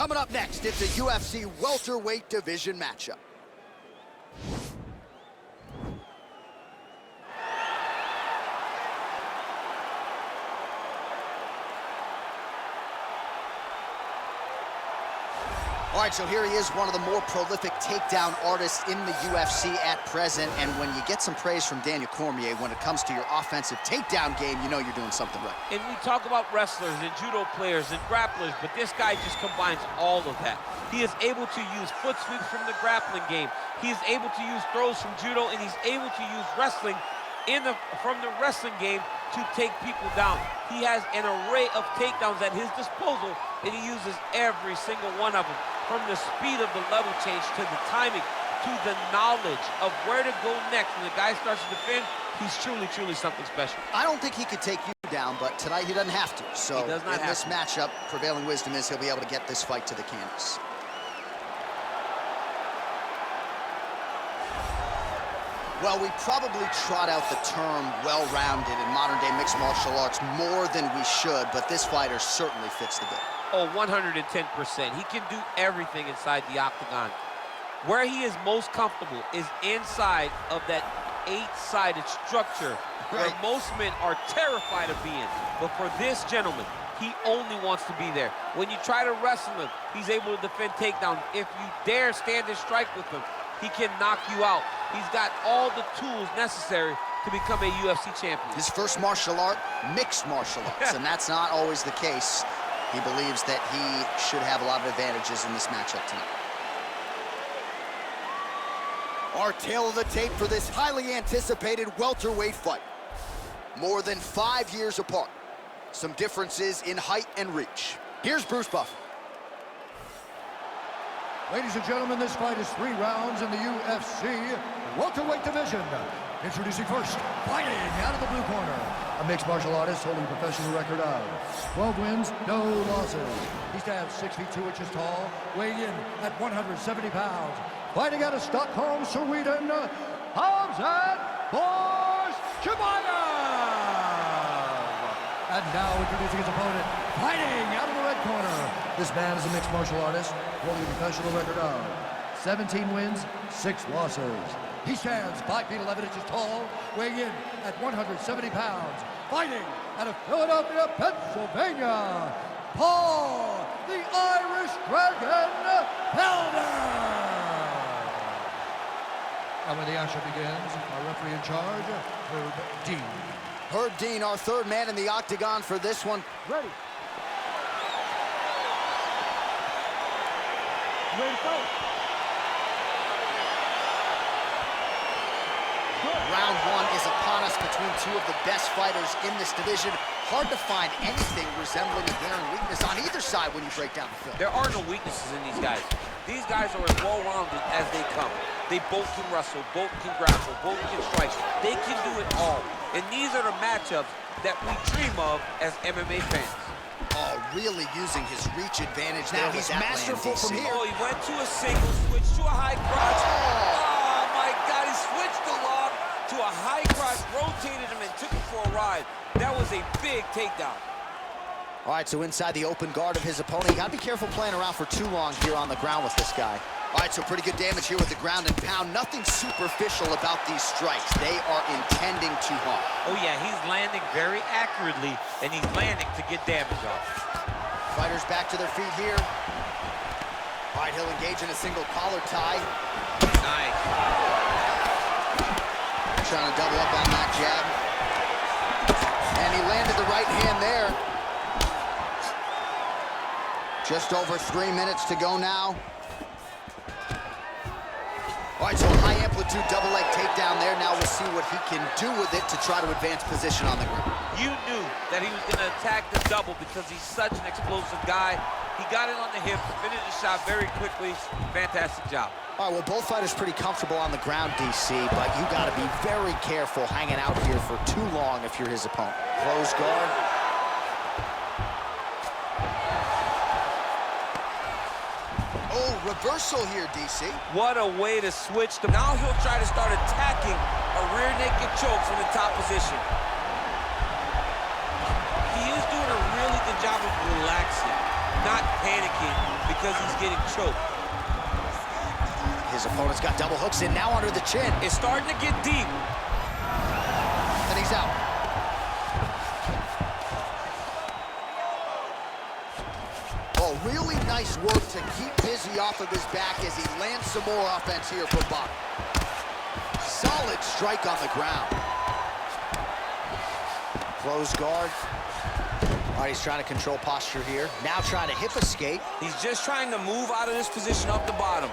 Coming up next, it's a UFC welterweight division matchup. All right, so here he is, one of the more prolific takedown artists in the UFC at present. And when you get some praise from Daniel Cormier when it comes to your offensive takedown game, you know you're doing something right. And we talk about wrestlers and judo players and grapplers, but this guy just combines all of that. He is able to use foot sweeps from the grappling game. He is able to use throws from judo, and he's able to use wrestling from the wrestling game to take people down. He has an array of takedowns at his disposal, and he uses every single one of them. From the speed of the level change to the timing to the knowledge of where to go next when the guy starts to defend, he's truly, truly something special. I don't think he could take you down, but tonight he doesn't have to. So he does not in have this to. matchup, prevailing wisdom is he'll be able to get this fight to the canvas. Well, we probably trot out the term well-rounded in modern-day mixed martial arts more than we should, but this fighter certainly fits the bill. Oh, 110%. He can do everything inside the octagon. Where he is most comfortable is inside of that 8-sided structure where most men are terrified of being. But for this gentleman, he only wants to be there. When you try to wrestle him, he's able to defend takedown. If you dare stand and strike with him, he can knock you out. He's got all the tools necessary to become a UFC champion. His first martial art, mixed martial arts, and that's not always the case. He believes that he should have a lot of advantages in this matchup tonight. Our tale of the tape for this highly anticipated welterweight fight. More than 5 years apart. Some differences in height and reach. Here's Bruce Buffer. Ladies and gentlemen, this fight is 3 rounds in the UFC welterweight division. Introducing first, fighting out of the blue corner, a mixed martial artist holding a professional record of 12 wins, no losses. He stands 6 feet 2 inches tall, weighing in at 170 pounds. Fighting out of Stockholm, Sweden, Khamzat Chimaev. And now introducing his opponent, fighting out of the red corner. This man is a mixed martial artist holding a professional record of 17 wins, 6 losses. He stands 5 feet 11 inches tall, weighing in at 170 pounds. Fighting out of Philadelphia, Pennsylvania, Paul, the Irish Dragon, Felder. And when the action begins, our referee in charge, Herb Dean. Herb Dean, our third man in the octagon for this one. Ready. Ready, go. Round 1 is upon us between 2 of the best fighters in this division. Hard to find anything resembling inherent weakness on either side when you break down the film. There are no weaknesses in these guys. These guys are as well-rounded as they come. They both can wrestle, both can grapple, both can strike. They can do it all. And these are the matchups that we dream of as MMA fans. Oh, really using his reach advantage there. He's masterful from here. Oh, he went to a single, switched to a high crotch. Oh, my God, he switched the lock to a high crotch, rotated him, and took him for a ride. That was a big takedown. All right, so inside the open guard of his opponent, you gotta be careful playing around for too long here on the ground with this guy. All right, so pretty good damage here with the ground and pound. Nothing superficial about these strikes. They are intending to harm. Oh yeah, he's landing very accurately, and he's landing to get damage off. Fighters back to their feet here. All right, he'll engage in a single collar tie. Nice. Trying to double up on that jab. And he landed the right hand there. Just over 3 minutes to go now. All right, so a high-amplitude double-leg takedown there. Now we'll see what he can do with it to try to advance position on the ground. You knew that he was going to attack the double because he's such an explosive guy. He got it on the hips, finished the shot very quickly. Fantastic job. All right, well, both fighters pretty comfortable on the ground, DC, but you got to be very careful hanging out here for too long if you're his opponent. Close guard. Oh, reversal here, DC. What a way to switch them. Now he'll try to start attacking a rear naked choke from the top position. He is doing a really good job of relaxing, not panicking, because because he's getting choked. His opponent's got double hooks in, now under the chin. It's starting to get deep. And he's out. Oh, really nice work to keep busy off of his back as he lands some more offense here from Bach. Solid strike on the ground. Closed guard. All right, he's trying to control posture here. Now trying to hip escape. He's just trying to move out of this position up the bottom.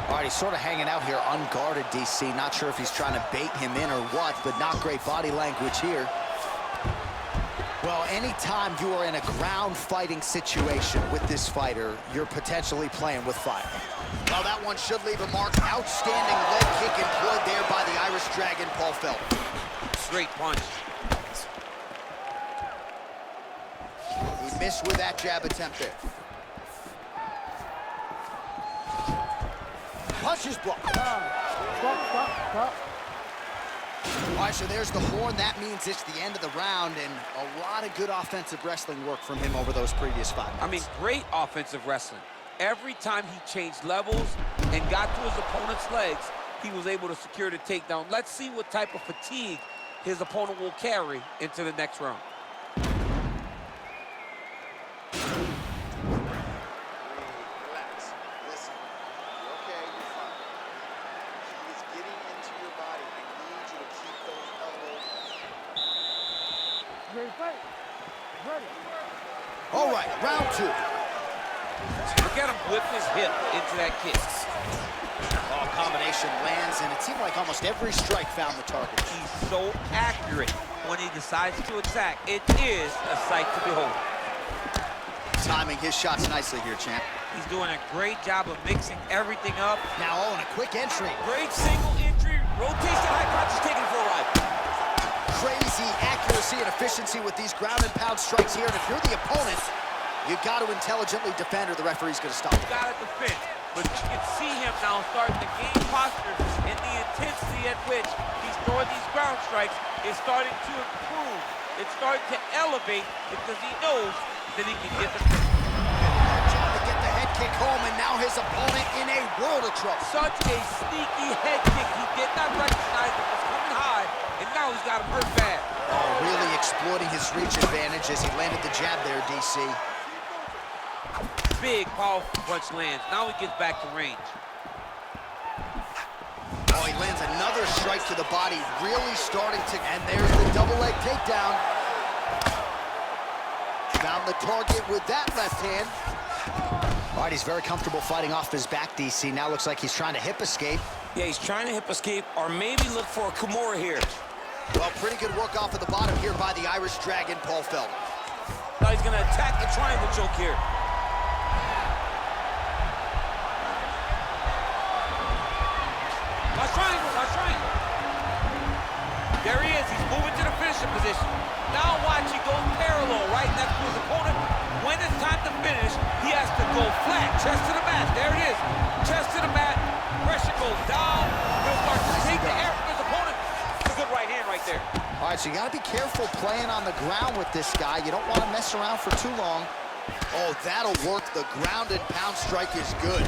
All right, he's sort of hanging out here unguarded, DC. Not sure if he's trying to bait him in or what, but not great body language here. Well, anytime you are in a ground fighting situation with this fighter, you're potentially playing with fire. Well, that one should leave a mark. Outstanding leg kick employed there by the Irish Dragon, Paul Felder. Great punch. He missed with that jab attempt there. Punches blocked. Stop. All right, so there's the horn. That means it's the end of the round, and a lot of good offensive wrestling work from him over those previous 5 minutes. I mean, great offensive wrestling. Every time he changed levels and got to his opponent's legs, he was able to secure the takedown. Let's see what type of fatigue his opponent will carry into the next round. Relax. Listen. You're okay. You're fine. He is getting into your body. I need you to keep those elbows. Ready, fight. Ready. All right, round 2. Look at him whip his hip into that kick. Oh, combination lands, and it seemed like almost every strike found the target. He's so accurate when he decides to attack. It is a sight to behold. Timing his shots nicely here, champ. He's doing a great job of mixing everything up. Now, oh, and a quick entry. Great single entry, rotates the high punch, is taking it for a ride. Crazy accuracy and efficiency with these ground and pound strikes here, and if you're the opponent, you got to intelligently defend or the referee's going to stop. You got to defend, but you can see him now starting to gain posture, and the intensity at which he's throwing these ground strikes is starting to improve. It's starting to elevate because he knows that he can get the... Trying to get the head kick home, and now his opponent in a world of trouble. Such a sneaky head kick. He did not recognize it was coming high, and now he's got him hurt bad. Oh, really exploiting his reach advantage as he landed the jab there, DC. Big, powerful punch lands. Now he gets back to range. Oh, he lands another strike to the body, really starting to... And there's the double leg takedown. Found the target with that left hand. All right, he's very comfortable fighting off his back, DC. Now looks like he's trying to hip escape. Yeah, he's trying to hip escape or maybe look for a Kimura here. Well, pretty good work off of the bottom here by the Irish Dragon, Paul Felder. Now he's going to attack the triangle choke here. Watch triangle. There he is. He's moving to the finishing position. Now watch, he goes parallel right next to his opponent. When it's time to finish, he has to go flat, chest to the mat. There it is. Chest to the mat. Pressure goes down. He'll start to take the air from his opponent. It's a good right hand right there. All right, so you got to be careful playing on the ground with this guy. You don't want to mess around for too long. Oh, that'll work. The ground and pound strike is good.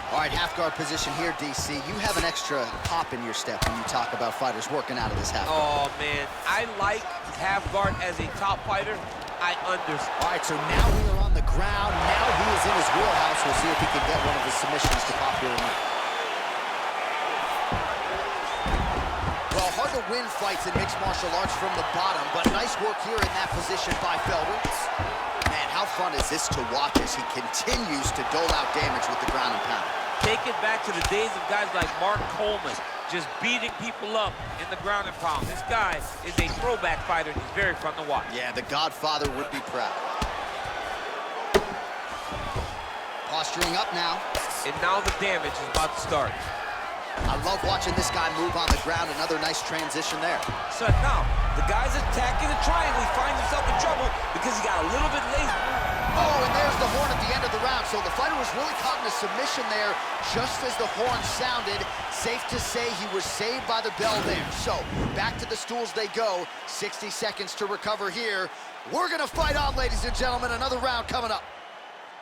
All right, half guard position here, DC. You have an extra pop in your step when you talk about fighters working out of this half guard. Oh, man. I like half guard as a top fighter. I understand. All right, so now we are on the ground. Now he is in his wheelhouse. We'll see if he can get one of his submissions to pop here tonight. Well, hard to win fights in mixed martial arts from the bottom, but nice work here in that position by Felder. Man, how fun is this to watch as he continues to dole out damage with the ground and pound. Take it back to the days of guys like Mark Coleman, just beating people up in the ground and pound. This guy is a throwback fighter, and he's very fun to watch. Yeah, the Godfather would be proud. Posturing up now. And now the damage is about to start. I love watching this guy move on the ground. Another nice transition there. So now, the guy's attacking the triangle. He finds himself in trouble because he got a little bit lazy. Oh, and there's the horn at the end of the round. so the fighter was really caught in a submission there just as the horn sounded. Safe to say he was saved by the bell there. So, back to the stools they go. 60 seconds to recover here. We're gonna fight on, ladies and gentlemen. Another round coming up.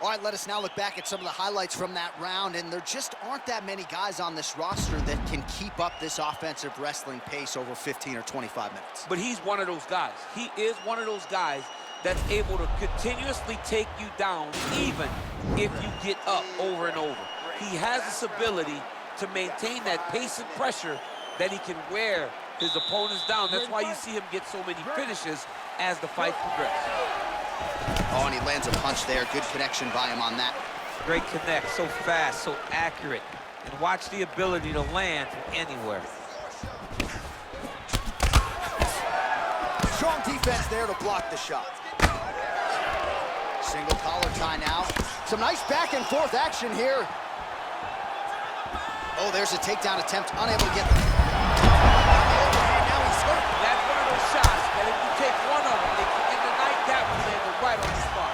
All right, let us now look back at some of the highlights from that round, and there just aren't that many guys on this roster that can keep up this offensive wrestling pace over 15 or 25 minutes. But he's one of those guys. He is one of those guys that's able to continuously take you down even if you get up over and over. He has this ability to maintain that pace and pressure that he can wear his opponents down. That's why you see him get so many finishes as the fight progresses. Oh, and he lands a punch there. Good connection by him on that. Great connect, so fast, so accurate. And watch the ability to land from anywhere. Strong defense there to block the shot. Single collar tie now. Some nice back and forth action here. Oh, there's a takedown attempt, unable to get the... Now he's hurt. That's one of those shots that if you take one of them, in the night, that one landed right on the spot.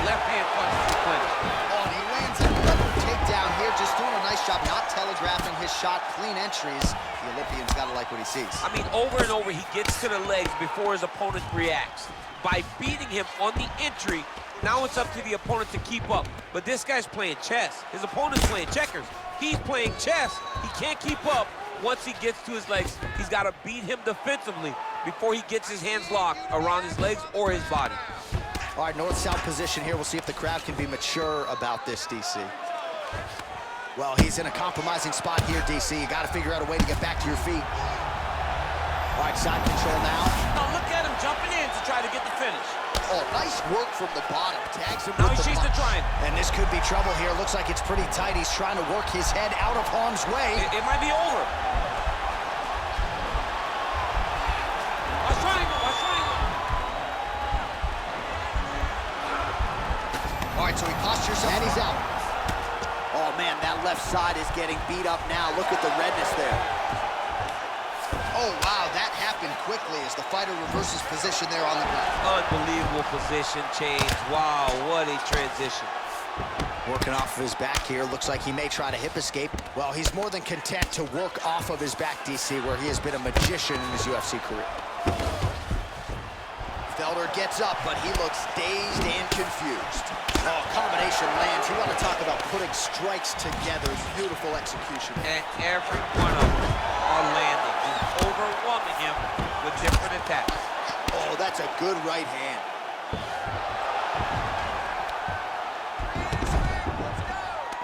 Left hand punch to the clinch. Oh, and he lands another takedown here, just doing a nice job, not telegraphing his shot. Clean entries. The Olympian's got to like what he sees. I mean, over and over, he gets to the legs before his opponent reacts. By beating him on the entry, now it's up to the opponent to keep up. But this guy's playing chess. His opponent's playing checkers. He's playing chess. He can't keep up. Once he gets to his legs, he's got to beat him defensively before he gets his hands locked around his legs or his body. All right, north-south position here. We'll see if the crowd can be mature about this, DC. Well, he's in a compromising spot here, DC. You got to figure out a way to get back to your feet. All right, side control now. Now look at him jumping in to try to get the finish. Oh, nice work from the bottom. Tags him Now with he the sees the punch. triangle. And this could be trouble here. Looks like it's pretty tight. He's trying to work his head out of harm's way. It might be over. A triangle, a triangle. All right, so he postures up, and he's out. Oh, man, that left side is getting beat up now. Look at the redness there. Oh, wow, that happened quickly as the fighter reverses position there on the ground. Unbelievable position change. Wow, what a transition. Working off of his back here. Looks like he may try to hip escape. Well, he's more than content to work off of his back, DC, where he has been a magician in his UFC career. Felder gets up, but he looks dazed and confused. Oh, combination lands. You want to talk about putting strikes together. Beautiful execution. And every one of them are landing. He's overwhelming him with different attacks. Oh, that's a good right hand.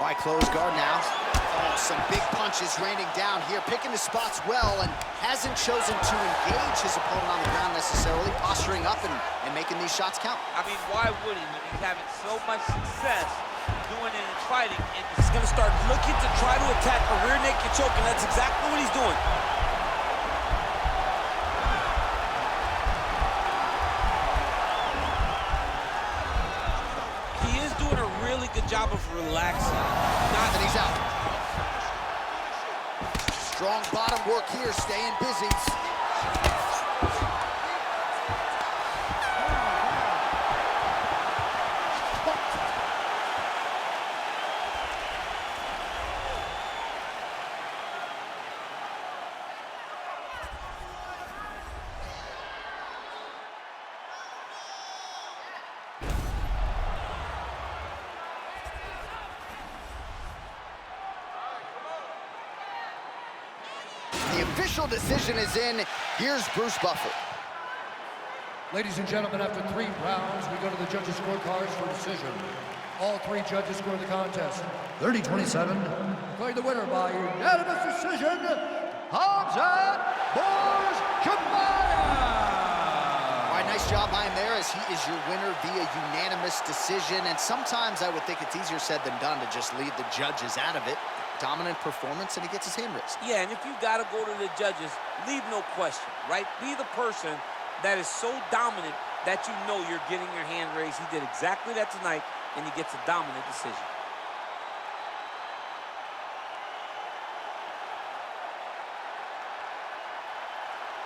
All right, close guard now. Oh, some big punches raining down here, picking his spots well, and hasn't chosen to engage his opponent on the ground necessarily, posturing up and making these shots count. I mean, why would he when he's having so much success doing it in fighting? And He's going to start looking to try to attack a rear naked choke, and that's exactly what he's doing. he is doing a really good job of relaxing. And he's out. Strong bottom work here, staying busy. The official decision is in. Here's Bruce Buffer. Ladies and gentlemen, after 3 rounds, we go to the judges' scorecards for decision. All 3 judges scored the contest 30-27. Declared the winner by unanimous decision, Khamzat Chimaev. All right, nice job by him there as he is your winner via unanimous decision. And sometimes I would think it's easier said than done to just leave the judges out of it. Dominant performance, and he gets his hand raised. Yeah, and if you got to go to the judges, leave no question, right? Be the person that is so dominant that you know you're getting your hand raised. He did exactly that tonight, and he gets a dominant decision.